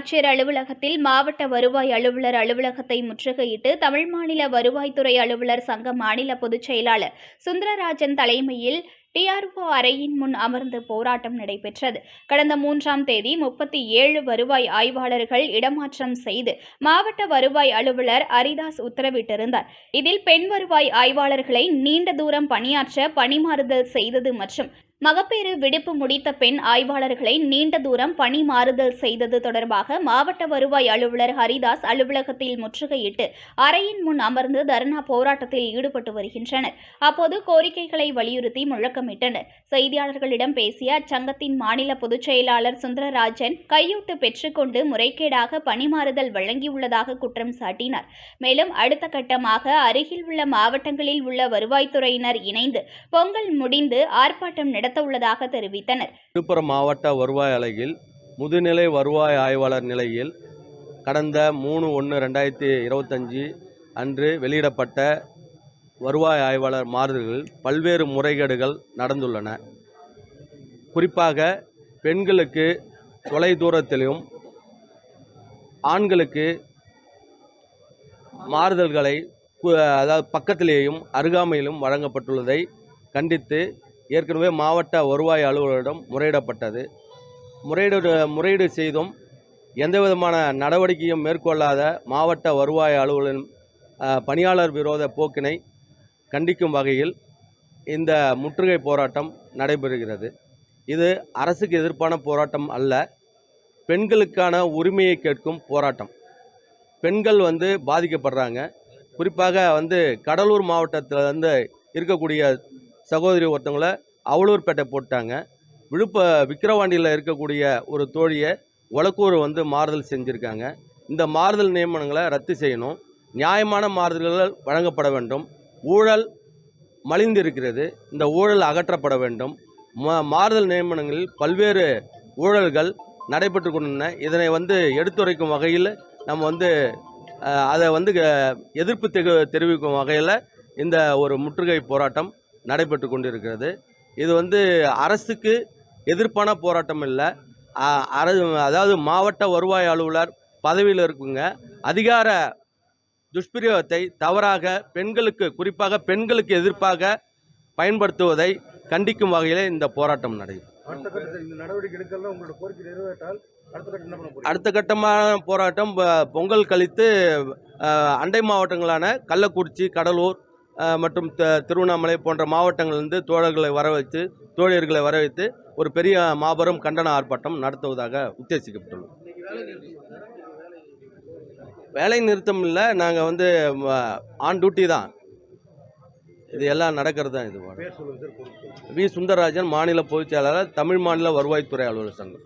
ஆட்சியர் அலுவலகத்தில் மாவட்ட வருவாய் அலுவலர் அலுவலகத்தை முற்றுகையிட்டு தமிழ் மாநில வருவாய்த்துறை அலுவலர் சங்க மாநில பொதுச் செயலாளர் சுந்தரராஜன் தலைமையில் டிஆர்ஓ அறையின் முன் அமர்ந்து போராட்டம் நடைபெற்றது. கடந்த 3ஆம் தேதி 37 வருவாய் ஆய்வாளர்கள் இடமாற்றம் செய்து மாவட்ட வருவாய் அலுவலர் ஹரிதாஸ் உத்தரவிட்டிருந்தார். இதில் பெண் வருவாய் ஆய்வாளர்களை நீண்ட தூரம் பணியாற்ற பணிமாறுதல் செய்தது மற்றும் மகப்பேறு விடுப்பு முடித்த பெண் ஆய்வாளர்களை நீண்ட தூரம் பணி மாறுதல் செய்தது தொடர்பாக மாவட்ட வருவாய் அலுவலர் ஹரிதாஸ் அலுவலகத்தில் முற்றுகையிட்டு அறையின் முன் அமர்ந்து தர்ணா போராட்டத்தில் ஈடுபட்டு வருகின்றனர். அப்போது கோரிக்கைகளை வலியுறுத்தி முழக்கமிட்டனர். செய்தியாளர்களிடம் பேசிய அச்சங்கத்தின் மாநில பொதுச் செயலாளர் சுந்தரராஜன் கையூட்டு பெற்றுக்கொண்டு முறைகேடாக பணிமாறுதல் வழங்கியுள்ளதாக குற்றம் சாட்டினார். மேலும் அடுத்த கட்டமாக அருகில் உள்ள மாவட்டங்களில் உள்ள வருவாய்த்துறையினர் இணைந்து பொங்கல் முடிந்து ஆர்ப்பாட்டம் நடத்த உள்ளதாக தெரிவித்தனர். விழுப்புரம் மாவட்ட வருவாய் அலகில் முதுநிலை வருவாய் ஆய்வாளர் நிலையில் கடந்த 3/1/2025 அன்று வெளியிடப்பட்ட வருவாய் ஆய்வாளர் மாறுதல்களில் பல்வேறு முறைகேடுகள் நடந்துள்ளன. குறிப்பாக பெண்களுக்கு தொலை தூரத்திலும் ஆண்களுக்கு மாறுதல்களை அதாவது பக்கத்திலேயும் அருகாமையிலும் வழங்கப்பட்டுள்ளதை கண்டித்து ஏற்கனவே மாவட்ட வருவாய் அலுவலரிடம் முறையிடப்பட்டது. முறையீடு செய்தும் எந்தவிதமான நடவடிக்கையும் மேற்கொள்ளாத மாவட்ட வருவாய் அலுவலரின் பணியாளர் விரோத போக்கினை கண்டிக்கும் வகையில் இந்த முற்றுகை போராட்டம் நடைபெறுகிறது. இது அரசுக்கு எதிர்ப்பான போராட்டம் அல்ல, பெண்களுக்கான உரிமையை கேட்கும் போராட்டம். பெண்கள் பாதிக்கப்படுறாங்க. குறிப்பாக கடலூர் மாவட்டத்தில் இருக்கக்கூடிய சகோதரி ஒருத்தவங்களை அவலூர்பேட்டை போட்டாங்க. விக்கிரவாண்டியில் இருக்கக்கூடிய ஒரு தோழியை ஒலக்கூர் மாறுதல் செஞ்சுருக்காங்க. இந்த மாறுதல் நியமனங்களை ரத்து செய்யணும். நியாயமான மாறுதல்கள் வழங்கப்பட வேண்டும். ஊழல் மலிந்து இருக்கிறது, இந்த ஊழல் அகற்றப்பட வேண்டும். மாறுதல் நியமனங்களில் பல்வேறு ஊழல்கள் நடைபெற்று கொண்டன. இதனை எடுத்துரைக்கும் வகையில் நம்ம அதை எதிர்ப்பு தெரிவிக்கும் வகையில் இந்த ஒரு முற்றுகை போராட்டம் நடைபெற்று கொண்டிருக்கிறது. இது அரசுக்கு எதிர்ப்பான போராட்டம் இல்லை. அதாவது மாவட்ட வருவாய் அலுவலர் பதவியில் இருக்குங்க அதிகார துஷ்பிரயோகத்தை தவறாக பெண்களுக்கு, குறிப்பாக பெண்களுக்கு எதிர்ப்பாக பயன்படுத்துவதை கண்டிக்கும் வகையில் இந்த போராட்டம் நடைபெறும். அடுத்த கட்டமான போராட்டம் பொங்கல் கழித்து அண்டை மாவட்டங்களான கள்ளக்குறிச்சி, கடலூர் மற்றும் திருவண்ணாமலை போன்ற மாவட்டங்களிலிருந்து தோழர்களை வரவைத்து ஒரு பெரிய மாபெரும் கண்டன ஆர்ப்பாட்டம் நடத்துவதாக உத்தேசிக்கப்பட்டுள்ளது. வேலை நிறுத்தம் இல்லை, நாங்கள் ஆன் டியூட்டி தான். இது எல்லாம் நடக்கிறது தான். இது வி. சுந்தரராஜன், மாநில பொதுச் செயலாளர், தமிழ் மாநில வருவாய்த்துறை அலுவலர் சங்கம்.